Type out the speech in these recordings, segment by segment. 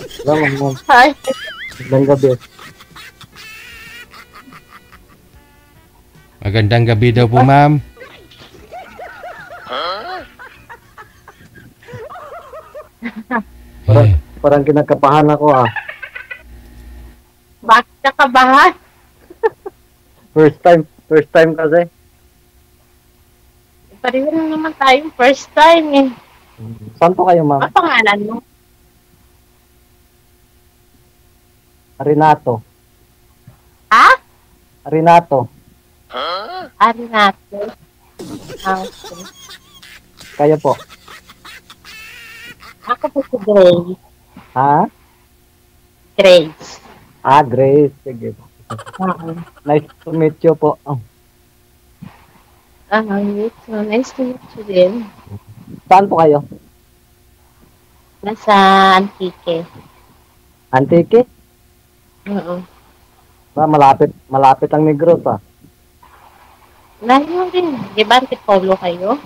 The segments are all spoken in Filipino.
Alam mo, Hi. magandang gabi. Magandang gabi daw po, ma'am. Parang, parang kinakabahan ako ah. Bakit nakabahan? First time kasi. Pareho na naman tayong first time eh. Saan po kayo, ma'am? Ano pangalan mo? Renato. Ha? Renato. Arinato. Ah, okay. Kayo po. Ako po si Grace. Ha? Grace. Ah, Grace. Sige. Oo. Nice to meet you po. Oh. Nice to meet you din. Saan po kayo? Nasa Antique. Antique? Oo. Ah, malapit ang Negros ah. Layo din. Di ba Antipolo kayo?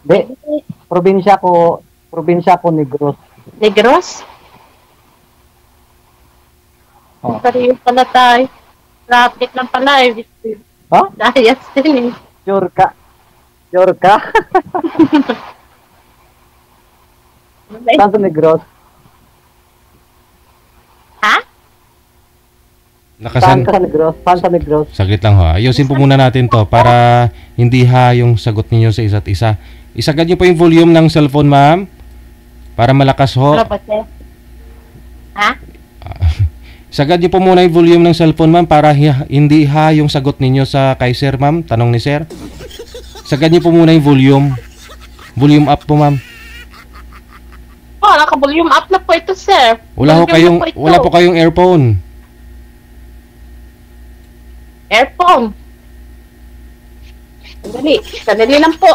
Di, probinsya ko Negros. Negros? Oh. Pareho pala tayo. Traffic lang pala eh. Ha? Dayas din eh. Sure ka? Sure ka? Saan sa Negros? Ha? Saan Nakasan. ka sa Negros? Saan sa Negros? Saglit lang ho. Ayusin po muna natin to para hindi ha yung sagot ninyo sa isa't isa. Isagad niyo po yung volume ng cellphone, ma'am. Para malakas ho. Ano pa siya? Ha? Sagad niyo po muna yung volume ng cellphone, ma'am, para hindi ha yung sagot ninyo sa kay sir, ma'am. Tanong ni sir. Sagad niyo po muna yung volume. Volume up po, ma'am. Oh, naka-volume up na po ito, sir. Volume na Wala po kayong earphone. Earphone. Sandali lang po.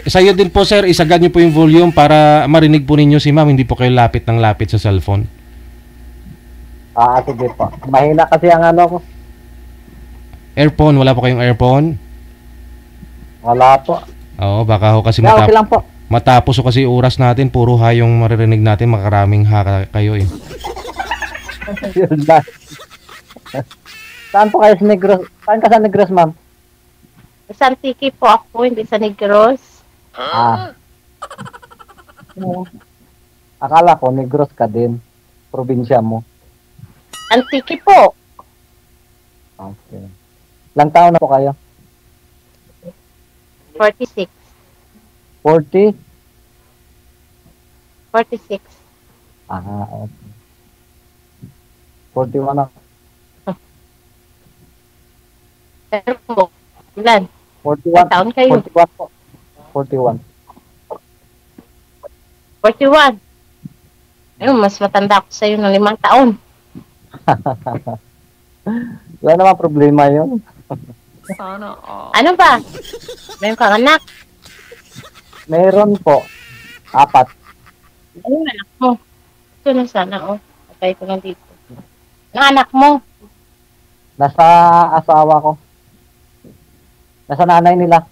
Sa'yo din po, sir, isagad niyo po yung volume para marinig po ninyo si ma'am. Hindi po kayo lapit ng lapit sa cellphone. Ah, sige po. Mahina kasi ang ano ko. Earphone, wala po kayong earphone? Wala po. Oo, baka ho kasi Okay lang po. matapos ho kasi oras natin. Puro ha yung maririnig natin. Makaraming ha kayo eh. Yun lang. Saan po kayo sa Negros? Saan ka sa Negros, ma'am? Sa Antique po ako, hindi sa Negros. Ah. Akala ko Negros ka din. Probinsya mo. Antique po. Okay. Ilang taon na po kayo? 46. 40? 46. Ah, okay. 41 na. Pero po, ilan? 41. Taon kayo? 41 po. 41. 41. Ayun, mas matanda ako sa'yo ng 5 taon. Wala naman problema yun. Ano ba? Mayroon kang anak. Meron po. 4. Ayun, anak mo. Ito na sana, oh. Patay ko lang dito. Ang anak mo. Nasa asawa ko. Nasa nanay nila.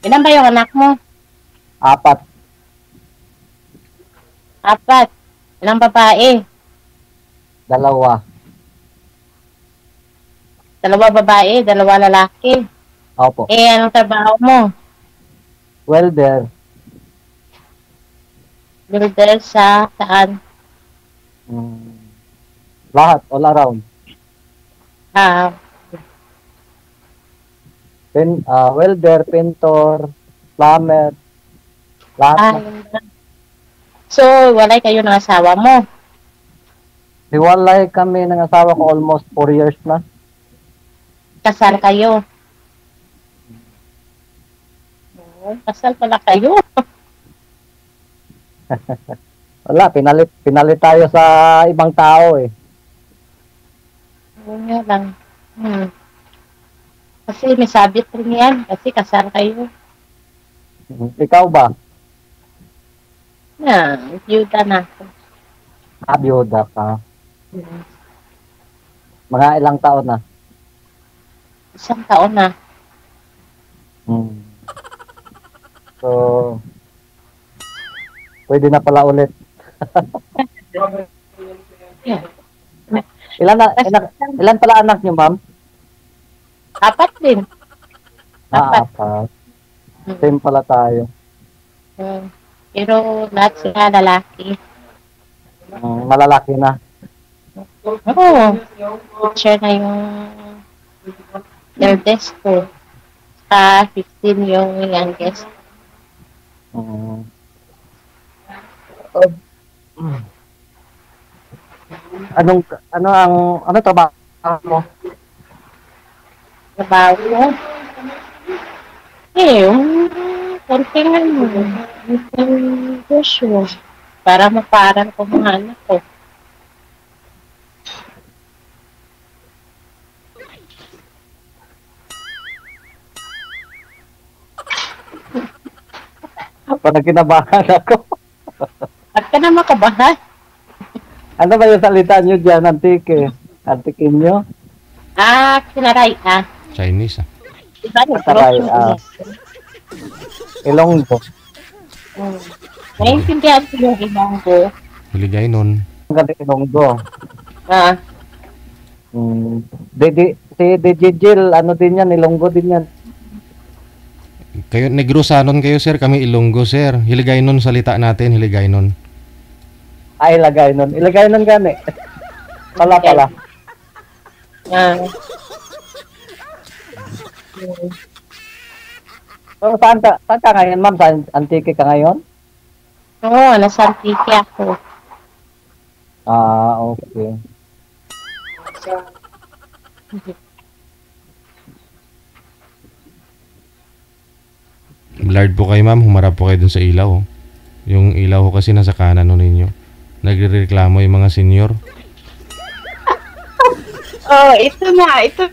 Ilan ba yung anak mo? 4. 4. Ilang babae? 2. 2 babae, 2 lalaki. Opo. Eh, anong trabaho mo? Welder. Builder sa saan? Lahat. All around. Ah, Welder, pintor, plumber. Lahat na. yun ba? So, walay kayo ng asawa mo. Hiwalay kami ng asawa ko almost 4 years na. Kasal kayo. Oh, kasal pala kayo. Wala, pinalit tayo sa ibang tao eh. Yun nga lang. Kasi may sabit rin yan. Kasi kasal kayo. Ikaw ba? Byuda na ako. Byuda ka. Mga ilang taon na? 1 taon na. So, Pwede na pala ulit. Yeah. Ilan pala anak niyo, ma'am? Apat din. Apat. Apat. Same pala tayo. Pero lahat sila lalaki. Malalaki na. Oo. Siya na yung eldest ko. Sa 15 yung youngest. Ano trabaho mo? Trabaho ko. Yung konting negosyo. Para maparan ko mga anak ko. Parang kinabahan ako. At ka na makabahan. Ano ba yung salita nyo dyan, antike? Antikin nyo? Kinaray, Chinese, Diba yung Kinaray, cross Ilonggo. Naiintindihan ko yung ibang ko. Hiligay nun. Ang ganda Ilonggo. Ah, Si DJ Jill, ano din yan, Ilonggo din yan. Kayo, Negrosanon kayo, sir. Kami Ilonggo, sir. Hiligay nun salita natin, hiligay nun. Ilagay nun. Ilagay nun gani. Pala. So, saan ka ngayon, ma'am? Sa Antique ka ngayon? Oo, nasa Antique ako. Okay. Blurred po kayo, ma'am. Humarap po kayo dun sa ilaw. Yung ilaw ko kasi nasa kanan nun ninyo. Nagrereklamo yung mga senior. Ito na. Ito.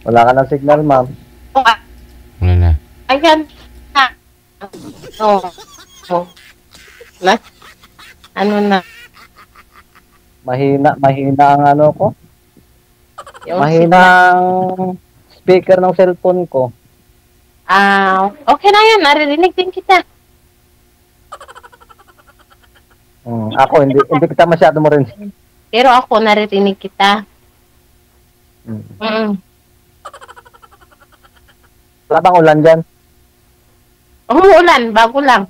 Wala ka ng signal, ma'am. Wala na. Ayan. Ano na? Mahina ang ano ko. Yung Mahina ang speaker ng cellphone ko. Okay na yan. Naririnig din kita. Ako, hindi kita masyado mo rin. Pero ako, naririnig kita. Wala bang ulan dyan? Umuulan, bago lang.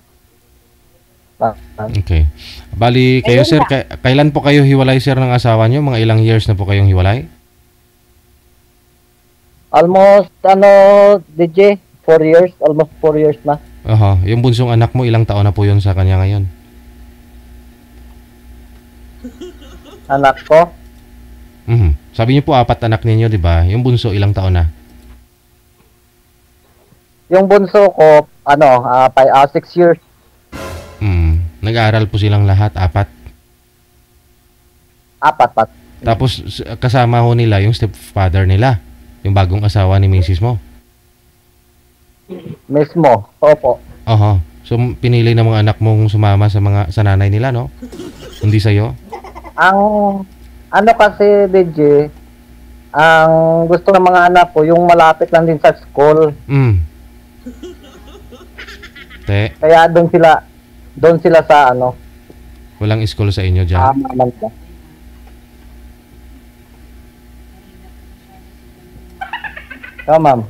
Okay. Bali, kayo, sir, kailan po kayo hiwalay, sir, ng asawa nyo? Mga ilang years na po kayong hiwalay? Almost, DJ, 4 years. Almost 4 years na. Yung bunsong anak mo, ilang taon na po yun sa kanya ngayon? Anak ko? Sabi niyo po, 4 anak ninyo, di ba? Yung bunso, ilang taon na? Yung bunso ko, 6 years. Nag-aaral po silang lahat, 4. 4. Tapos, kasama ho nila yung stepfather nila. Yung bagong asawa ni Mrs. mo. Mismo, opo. So, pinili ng mga anak mong sumama sa nanay nila, no? Hindi sa'yo? Ang kasi, DJ, ang gusto ng mga anak ko, yung malapit lang din sa school. Kaya doon sila sa walang school sa inyo dyan? Ma'am.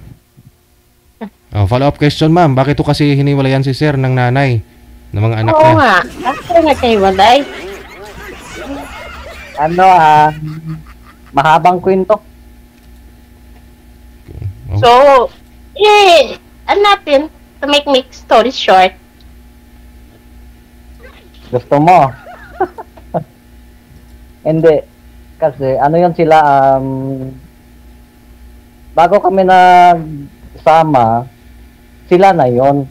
Follow-up question, ma'am. Bakit to kasi hiniwalayan si sir ng nanay ng mga anak niya? Oo nga. Bakit nagkaiwalay? Mahabang kwento. So, natin, to make story short. Gusto mo? Hindi. Kasi, yun sila, bago kami nagsama, sila na yun.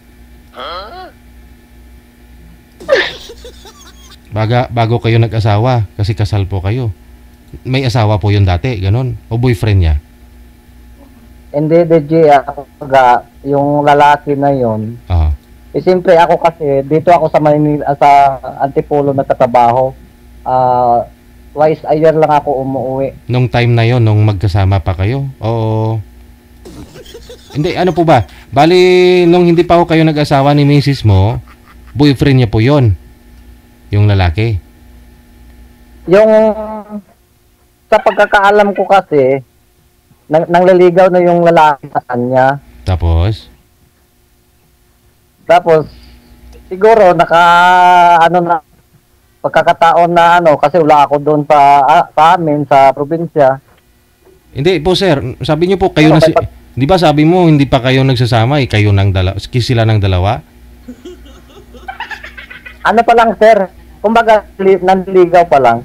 Bago kayo nag-asawa, kasi kasal po kayo. May asawa po yun dati, ganun? O boyfriend niya? Hindi, DJ, yung lalaki na yun. Siyempre ako kasi, dito ako sa Manila, sa Antipolo nagtatrabaho. Twice a year lang ako umuwi. Nung time na yon, nung magkasama pa kayo? Oo. Hindi, ano po ba? Bali, nung hindi pa ho kayo nag-asawa ni misis mo, boyfriend niya po yon, yung lalaki. Yung sa pagkakaalam ko kasi, nangliligaw na yung lalaki sa kanya. Tapos, Siguro ano na pagkakataon na kasi wala ako doon sa amin sa probinsya. hindi po sir, sabi niyo po kayo na di ba sabi mo hindi pa kayo nagsasama, kayo ng sila ng dalawa? Ano pa lang sir, kumbaga nanliligaw pa lang.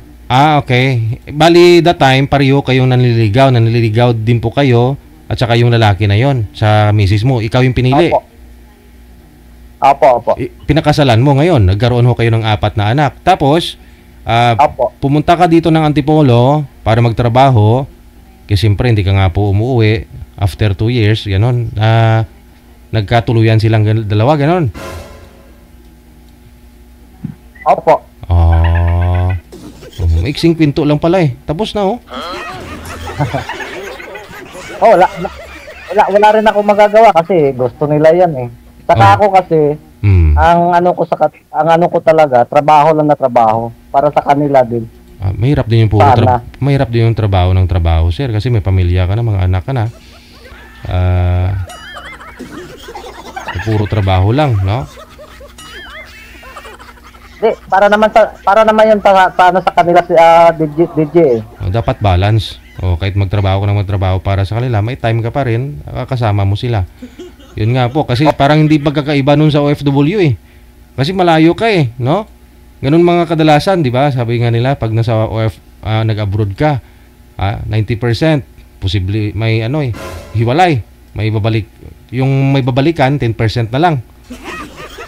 Okay. Bali that time pareho kayong nanliligaw din po kayo at saka yung lalaki na yon sa misis mo, ikaw yung pinili. Opo. Pinakasalan mo ngayon, nagkaroon ho kayo ng 4 na anak. Tapos, pumunta ka dito ng Antipolo para magtrabaho. Kasi siyempre, hindi ka nga po umuwi after 2 years, gano'n. Nagkatuluyan silang dalawa, gano'n. Opo. Maiksing kwento lang pala eh. Tapos na oh. Wala rin ako magagawa kasi gusto nila yan eh. Saka ako kasi, ang ano ko talaga, trabaho lang na trabaho para sa kanila din. Mahirap din yung mahirap din yung trabaho, sir, kasi may pamilya ka na, mga anak ka na. Puro trabaho lang, no? Para naman yun sa kanila si DJ eh. Dapat balance. Kahit magtrabaho ka na magtrabaho para sa kanila, may time ka pa rin, kasama mo sila. Yun nga po, kasi parang hindi pagkakaiba nun sa OFW eh. Kasi malayo ka eh, no? Ganun mga kadalasan, di ba? Sabi nga nila, pag nasa nag-abroad ka, 90%, posible may hiwalay. May babalik. Yung may babalikan, 10% na lang.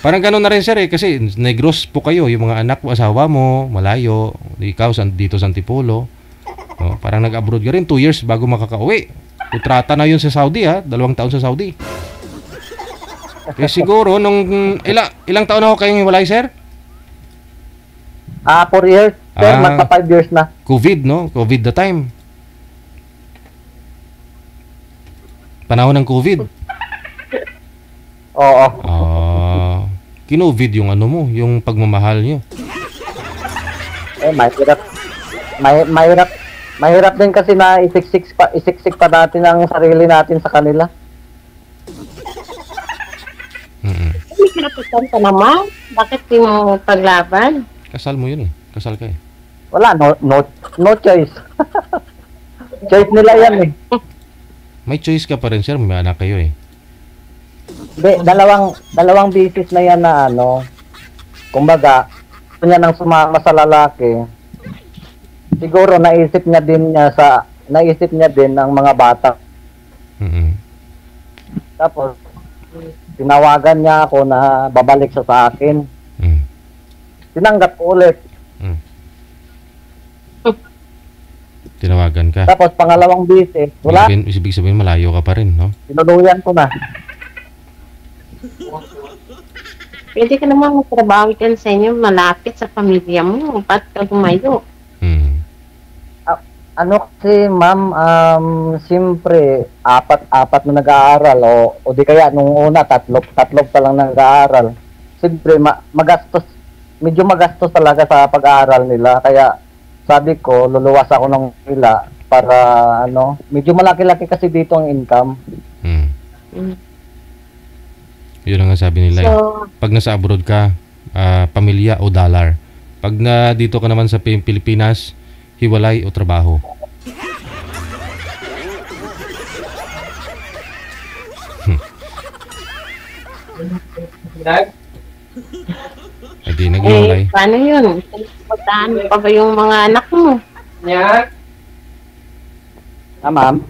Parang ganun na rin sir eh, kasi negros po kayo, yung mga anak mo, asawa mo, malayo, ikaw dito sa Antipolo. No? Parang nag-abroad ka rin, 2 years bago makakauwi. Utrata na yun sa Saudi 2 taon sa Saudi. Siguro, nung ilang taon na ako kayong hiwalay, sir? 4 years. Sir, magpa 5 years na. COVID, no? COVID the time. Panahon ng COVID. Oo. Kinovid yung yung pagmamahal nyo. Mahirap din kasi na isiksik pa natin ang sarili natin sa kanila. May kinapitan ka naman. Bakit di mo paglaban? Kasal mo yun eh. Kasal ka eh. Wala, no choice. Choice nila yan eh. May choice ka pa rin sir, may anak kayo eh. Dalawang bisis na yan na kumbaga, gusto niya nang sumama sa lalaki. Siguro naisip niya din ang mga bata. Tapos, tinawagan niya ako na babalik siya sa akin. Tinanggap ko ulit. Tinawagan ka. Tapos pangalawang bisis, wala. Ibig sabihin malayo ka pa rin, no? Tinuluyan ko na. Pwede ka naman magtrabaho dyan sa inyo, malapit sa pamilya mo. Ba't ka lumayo? Kasi ma'am, siyempre, apat na nag-aaral o di kaya nung una, tatlo pa lang nag-aaral. Siyempre, medyo magastos talaga sa pag-aaral nila. Kaya sabi ko, luluwas ako ng nila para medyo malaki-laki kasi dito ang income. Yun ang sabi nila. Pag nasa abroad ka, pamilya o dollar. Pag na dito ka naman sa Pilipinas, hiwalay o trabaho. Hindi naghiwalay. Paano yun? Pagdaan pa ba yung mga anak mo? Ma'am?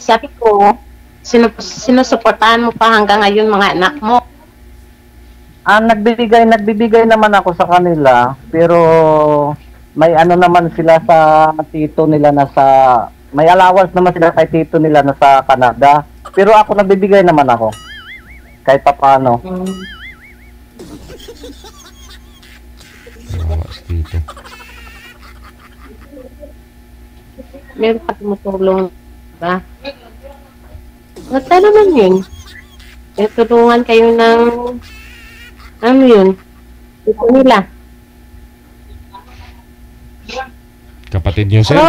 Sabi ko, sinusuportahan mo pa hanggang ngayon mga anak mo? Nagbibigay naman ako sa kanila, pero may naman sila sa tito nila may allowance naman sila kay tito nila na sa Canada. Pero ako nagbibigay naman ako. Kahit paano. Tito. Meron pa tumutulong ba? Mata naman yun. Tulungan kayo ng, ano yun, ito nila. Kapatid niyo, sir?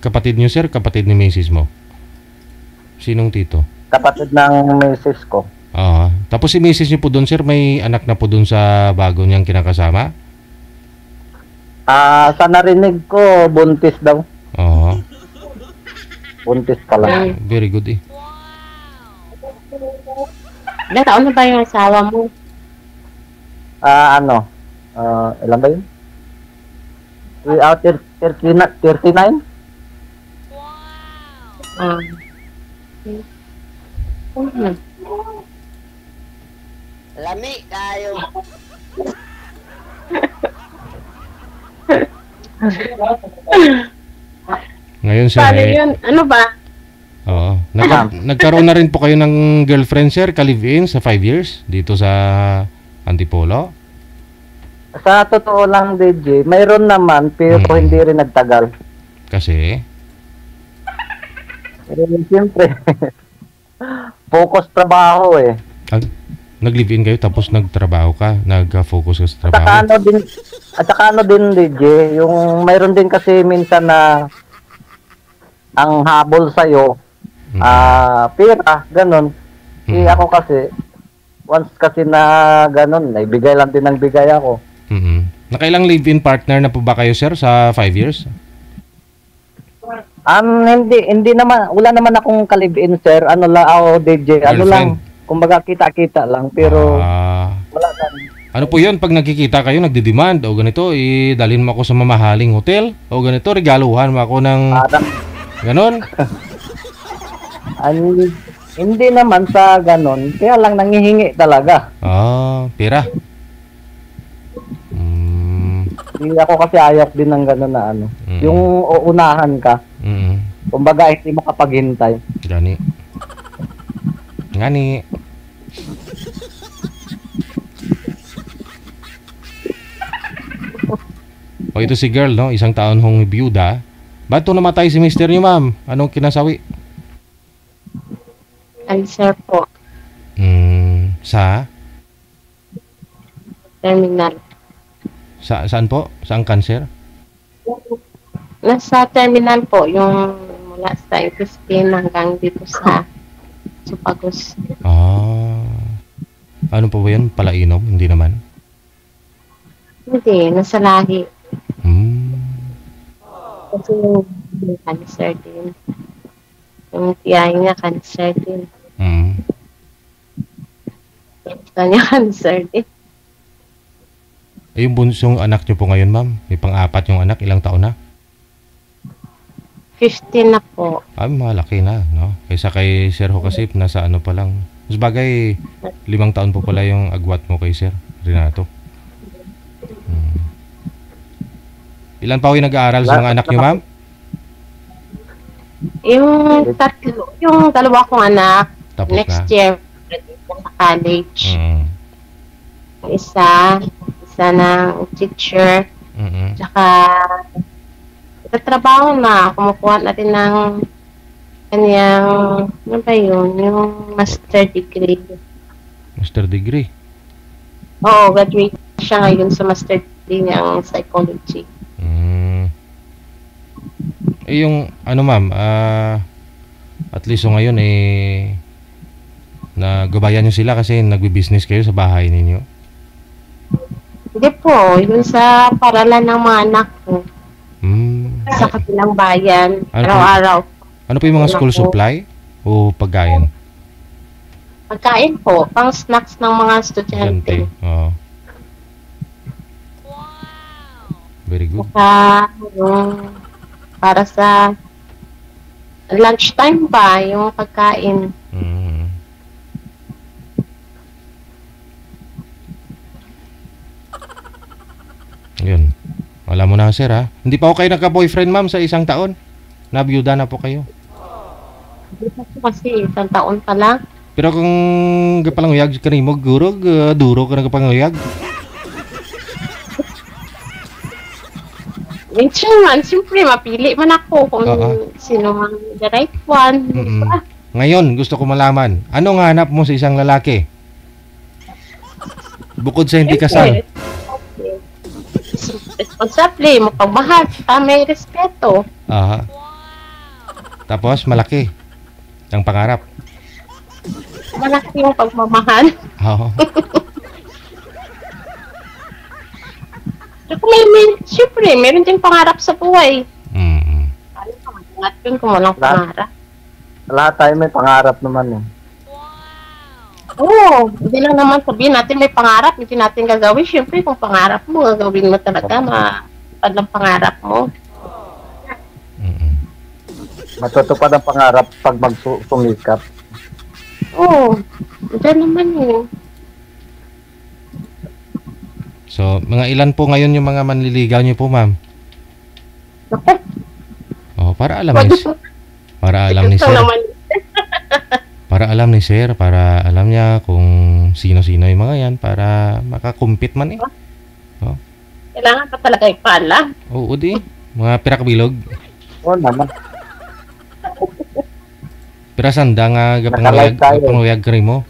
Kapatid niyo, sir? Kapatid ni misis mo? Sinong tito? Kapatid ng misis ko. Tapos si misis niyo po doon, sir, may anak na po doon sa bago niyang kinakasama? Sa narinig ko, buntis daw. Oo. Buntis pala. Very good eh. Ilang taon na ba yung asawa mo? Ilan ba yun? 39? Lami kayo. Ngayon, sir, Paano yun? Ano ba? Oo. Nagkaroon na rin po kayo ng girlfriend, sir, ka-live-in sa 5 years dito sa Antipolo? Sa totoo lang, DJ, mayroon naman, pero hindi rin nagtagal. Kasi? Siyempre, focus trabaho eh. Nag-live-in kayo tapos nagtrabaho ka? Nag-focus ka sa At saka trabaho? ano din, DJ, yung mayroon din kasi minsan na ang habol sa'yo, pera, ganun. Ako kasi, once kasi na ganun, naibigay lang din ng bigay ako. Nakailang live-in partner na po ba kayo, sir, sa 5 years? Hindi naman, wala naman akong ka-live-in, sir. Ano lang ako, DJ, ano lang, kumbaga kita-kita lang, pero wala lang. Ano po yun, pag nagkikita kayo, nagdidemand, o ganito, dalhin mo ako sa mamahaling hotel, o ganito, regaluhan mo ako ng ganon? Hindi naman sa ganon, kaya lang nangihingi talaga. Pera. Hindi ako kasi ayok din ng ganon na ano. Yung uunahan ka, kumbaga hindi mo kapaghintay. Ngani. O ito si girl, no? Isang taon hong biyuda. Ba't to namatay si mister niyo, ma'am? Anong kinasawi? Cancer po. Sa? Terminal. Saan po? Saan cancer? Nasa terminal po, yung mula sa intestine hanggang dito sa Supagos. Ano po ba yun? Palainom? Hindi naman? Hindi, nasa lahi. Kasi yung cancer din. Yung tiyahin niya cancer din. Ito niya cancer din. Yung bunsong anak niyo po ngayon, ma'am? May pang-apat yung anak, ilang taon na? 15 na po. Malaki na, no? Kaysa kay Sir Hokasip, nasa ano pa lang. Mas bagay, 5 taon po pala yung agwat mo kay Sir Renato. Ilan pa yung nag-aaral sa mga anak niyo, ma'am? Yung dalawa kong anak, Tapos next na? year, sa college. Isa ng teacher. Tsaka, trabaho na. Kumukuha natin ng kanyang, ano ba yun? Yung master degree. Master degree? Oo, graduate siya ngayon sa master degree niyang psychology. Yung, ano ma'am, at least ngayon nagabayan nyo sila kasi nagbi-business kayo sa bahay ninyo? Hindi po, yun sa paralan ng mga anak ko. Sa kabilang bayan, araw-araw. Ano po yung mga school supply o pagkain? Pagkain po, pang snacks ng mga estudyante. Very good. Saka, para sa lunchtime pa, yung pagkain. Yun. Wala mo na, sir, ha? Hindi pa ako kayo nagka-boyfriend, ma'am, sa 1 taon? Nabiyuda na po kayo? Hindi pa po kasi, 1 taon pa lang. Pero kung gapalanguyag ka rin mo, duro ka na kapanguyag? Minsan man, siyempre, mapili man ako kung sino man the right one. Ngayon, gusto ko malaman, anong hanap mo sa isang lalaki? Bukod sa hindi kasal. Responsable, mapagmahal, may respeto. Aha. Tapos, malaki. Ang pangarap. Malaki yung pagmamahal. Oo. Siyempre, meron din pangarap sa buhay. Mm. Ano pa, mangat yun kung walang pangarap. Lahat tayo may pangarap naman eh. Oo, hindi lang naman sabihin natin may pangarap, hindi natin gagawin. Siyempre, kung pangarap mo, gagawin mo talaga, matupad ang pangarap mo. Matutupad ang pangarap pag magsumikap. Oo, dyan naman eh. So, mga ilan po ngayon yung mga manliligaw niyo po, ma'am? Naku, Oh, para alam ni para alam ni sir. Para alam ni sir, para alam niya kung sino-sino yung mga yan para makakumpit man eh. Oh. Kailangan pa talaga ipala. Oo, di. Mga pirakbilog. Oo naman. Pirasanda nga Nakalive tayo. gapanguyag ka rin mo.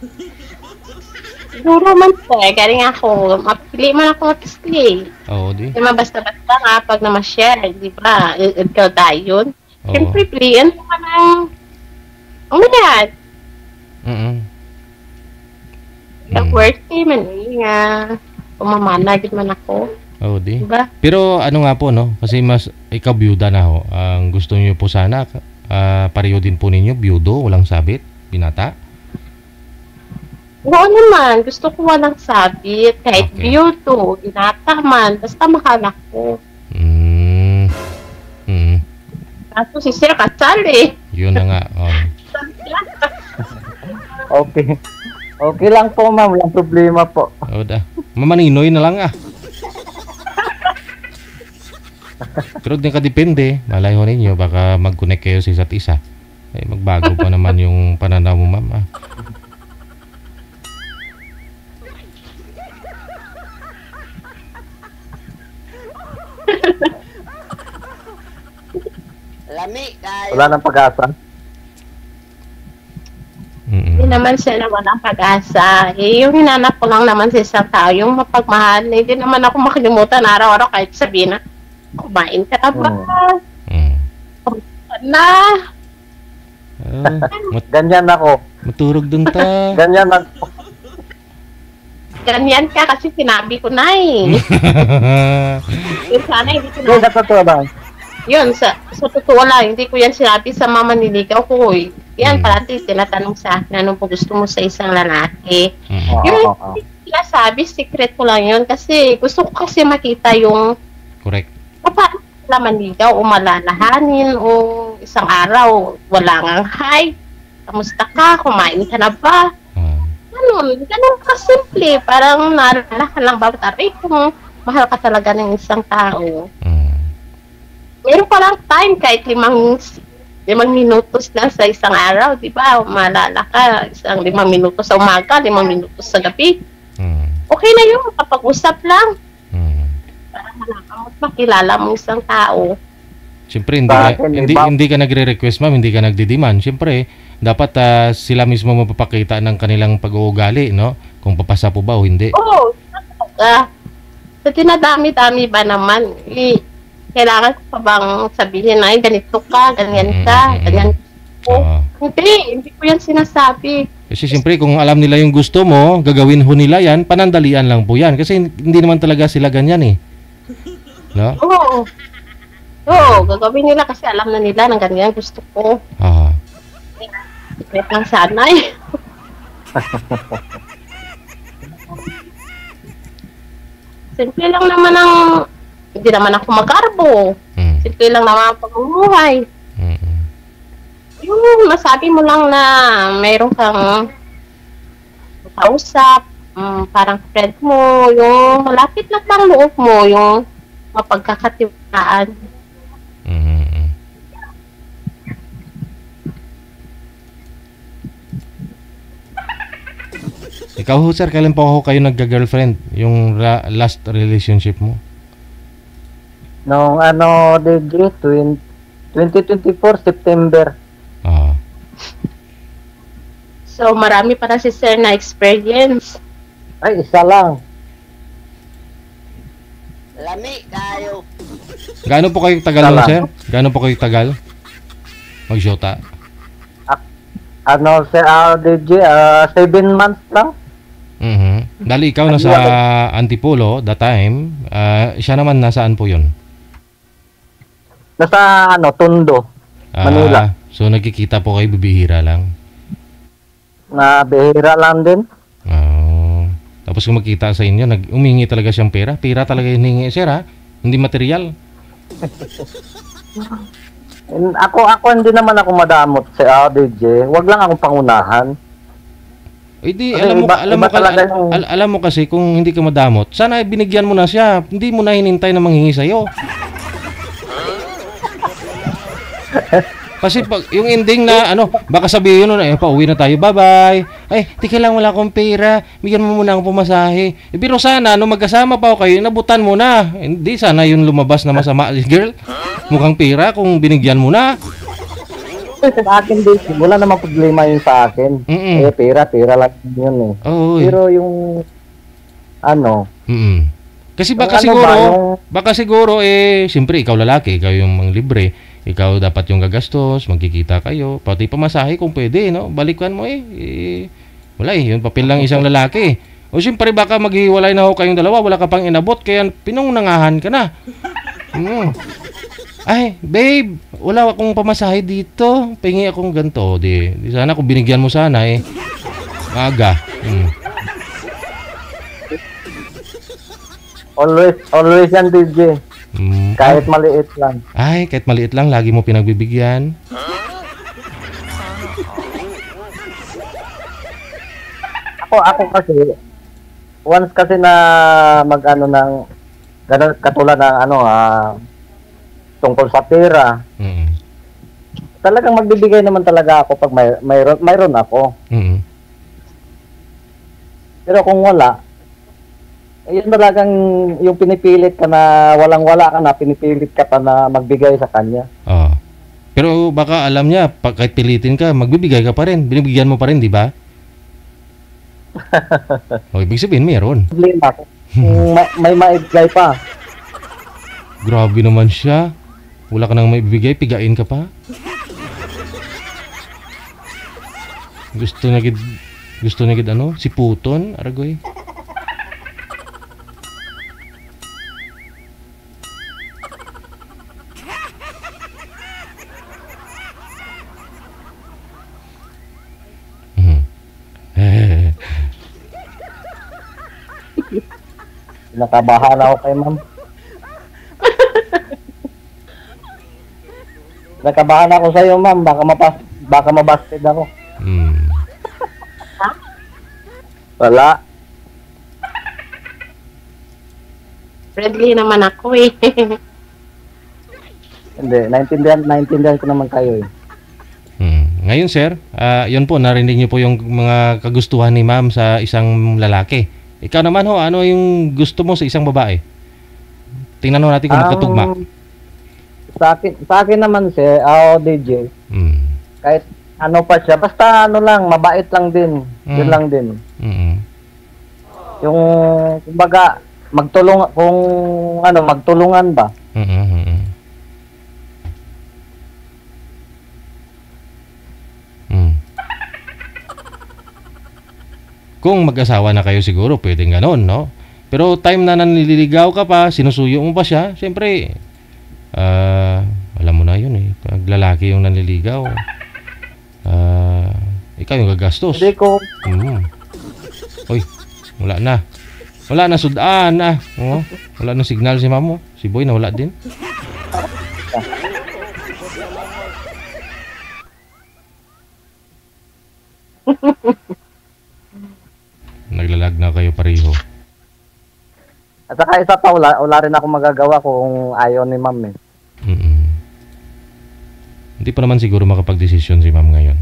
Siguro man po eh, galing ako, mapili man ako mag-stay. Oo, di. Hindi man basta-basta nga pag na-share, di ba? Ikaw tayo yun. Oo. Siyempre, piliin mo ka ng umayad. Ang worthy man eh, nga pumamanagid man ako. Oo, di. Diba? Pero ano nga po, no? Kasi mas ikaw byuda na ho. Ang gusto niyo po sana, pareho din po ninyo, byudo, walang sabit, binata. Oo naman, gusto ko walang sabit, kahit Okay. beauty, ginata man, basta mahal ako. Kaso si Sir kasal eh. Yun na nga. Oh. Okay. Okay lang po ma'am, walang problema po. Oo da. Mamaninoy na lang ah. Pero din ka depende. Malay ho ninyo, baka mag-connect kayo sa isa't isa. Eh, magbago pa naman yung pananaw mo, ma'am. Ah. Wala nang pag-asa. Hindi naman siya na walang pag-asa. Eh, yung hinanap ko lang naman sa isang tao, yung mapagmahal. Hindi naman ako makalimutan araw-araw kahit sabihin na, kumain ka na ba? Kumain na. Ganyan ako. Maturog dun ta. Ganyan ako. Ganyan ka kasi sinabi ko na eh. Yun sana hindi ko Hindi, na. sa totoo lang. Yun, sa totoo lang, hindi ko yan sinabi sa mama niligaw ko eh. Yan, parati tinatanong sa akin, anong po gusto mo sa isang lalaki. Yung sinasabi, secret ko lang yun kasi gusto ko kasi makita yung Correct. paano sila manligaw o malalahanin o isang araw, wala ngang hi, kamusta ka, kumain ka na ba? Ganun ka simple, parang naalala ka lang ba, taray kung mahal ka talaga ng isang tao. Meron pa lang time kahit 5 minutos lang sa isang araw, di ba? Maalala ka, isang 5 minutos sa umaga, 5 minutos sa gabi. Okay na yun, kapag-usap lang. Para makilala mo isang tao. Siyempre, hindi ka nagre-request, ma'am, hindi ka nagdi-demand. Siyempre, dapat sila mismo mapapakita ng kanilang pag-uugali, no? Kung papasa po ba o hindi. Oo, sa dinadami-dami ba naman, kailangan ko pa bang sabihin na, ganito ka, ganyan ka, ganyan ko. Hindi ko yan sinasabi. Kasi siyempre, kung alam nila yung gusto mo, gagawin ho nila yan, panandalian lang po yan. Kasi hindi naman talaga sila ganyan eh. No? Oo, gagawin nila kasi alam na nila ng ganyan gusto ko. Secret lang sana eh. Simple lang naman hindi naman ako magarbo. Simple lang naman ang pamumuhay. Yung masabi mo lang na mayroon kang kausap, parang friend mo, yung malapit lang bang loob mo, yung mapagkakatiwalaan. Ikaw ho, sir, kailan po ako kayo nagka-girlfriend? Yung last relationship mo? Nung DJ, 2024, September. So, marami para si sir na experience. Ay, isa lang. Lami kayo. Gaano po kayo tagal nun, sir? Gaano po kayo tagal? Mag-shota? Ano, sir, DJ, 7 months lang. Dali, ikaw nasa Antipolo, that time. Siya naman, nasaan po yun? Nasa, Tondo, Manila. So, nagkikita po kayo, bibihira lang. Bihira lang din. Tapos kung magkita sa inyo, umingi talaga siyang pera. Pera talaga hiningi, sir, ha? Hindi material. Ako hindi naman ako madamot sa DJ. Wag lang akong pangunahan. Di, alam mo kasi kung hindi ka madamot, sana binigyan mo na siya. Hindi mo na hinintay na manghingi sa'yo. Kasi pag yung ending na baka sabihin nun, pauwi na tayo, bye-bye. Ay, tika lang, wala akong pera. Bigyan mo muna akong pumasahe. Pero sana, magkasama pa kayo, nabutan mo na. Hindi, sana yun lumabas na masama. Girl, mukhang pera kung binigyan mo na. Sa akin din, wala namang problema yun sa akin. Pera lang yun eh. Pero yung, Kasi baka siguro, siyempre, ikaw lalaki, ikaw yung manglibre. Ikaw dapat yung gagastos, magkikita kayo, pati pamasahe kung pwede, no? Balikan mo wala yun papel lang isang lalaki. O siyempre baka maghiwalay na ho kayong dalawa, wala ka pang inabot, kaya pinunangahan ka na. Ay, babe, wala akong pamasahe dito, pingi akong ganito. Di sana kung binigyan mo sana maaga. Always yan, DJ. Kahit maliit lang. Ay, kahit maliit lang, lagi mo pinagbibigyan. Ako kasi, once kasi na mag-ano ng, ganun, katulad ng tungkol sa pera, talagang magbibigay naman talaga ako pag mayroon ako. Pero kung wala, yun talagang yung pinipilit ka na walang-wala ka na, pinipilit ka pa na magbigay sa kanya. Pero baka alam niya, kahit pilitin ka, magbibigay ka pa rin. Binibigyan mo pa rin, di ba? Ibig sabihin, meron. May maibigay pa. Grabe naman siya. Wala ka nang maibigay, pigain ka pa. Gusto niya gid si Puton, Aragoy. Nakabahan ako kay ma'am. Nakabahan ako sa iyo, ma'am. Baka mabasted ako. Wala. Friendly naman ako eh. Hindi, naintindihan ko naman kayo eh. Ngayon sir, yun po, narinig niyo po yung mga kagustuhan ni ma'am sa isang lalaki. Ikaw naman ho, ano yung gusto mo sa isang babae? Tingnan ho natin kung magkatugma. Sa akin naman sir, DJ. Kahit ano pa siya, basta mabait lang din. Yun lang din. Yung, kumbaga, magtulungan ba? Kung mag-asawa na kayo siguro, pwedeng ganon, no? Pero time na nanliligaw ka pa, sinusuyo mo pa siya, siyempre, alam mo na yun eh. Pag lalaki yung nanliligaw, ikaw yung gagastos. Hindi ko. Uy, wala na. Wala na, sudaan na. Wala na signal si mamo. Si boy na wala din. Naglalag na kayo pareho. At saka isa pa, wala rin ako magagawa kung ayaw ni ma'am eh. Hindi pa naman siguro makapag-desisyon si ma'am ngayon.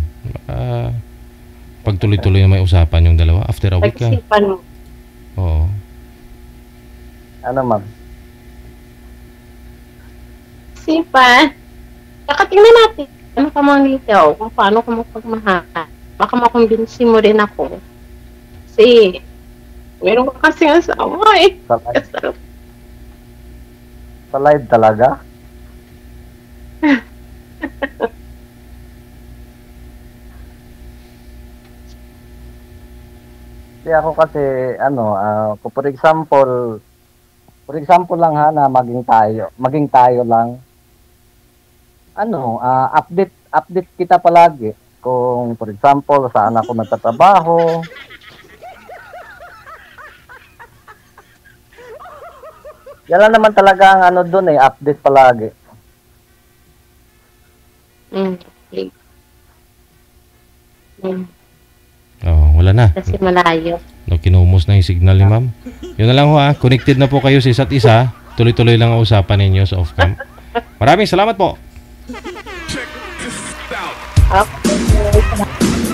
Pag tuloy-tuloy na may usapan yung dalawa, after a week ka. Pag-isipan mo. Oo. Ano ma'am? Isipan. Saka tingnan natin. Ano ka mga detail kung paano ka magpagmahal. baka makumbinsi mo rin ako. Kasi, meron ka kasing asawa eh. Sa live, Kasarap. sa live talaga? Kasi ako kasi, kung for example lang ha, na maging tayo lang, update kita palagi. Kung for example, saan ako nagtatrabaho, yan lang naman talaga ang doon update palagi. Okay. Wala na. Kasi malayo. No, kinumos na yung signal ni ma'am. Yun na lang ho ha. Connected na po kayo sa isa't isa. Tuloy-tuloy lang ang usapan ninyo sa off-cam. Maraming salamat po. Okay.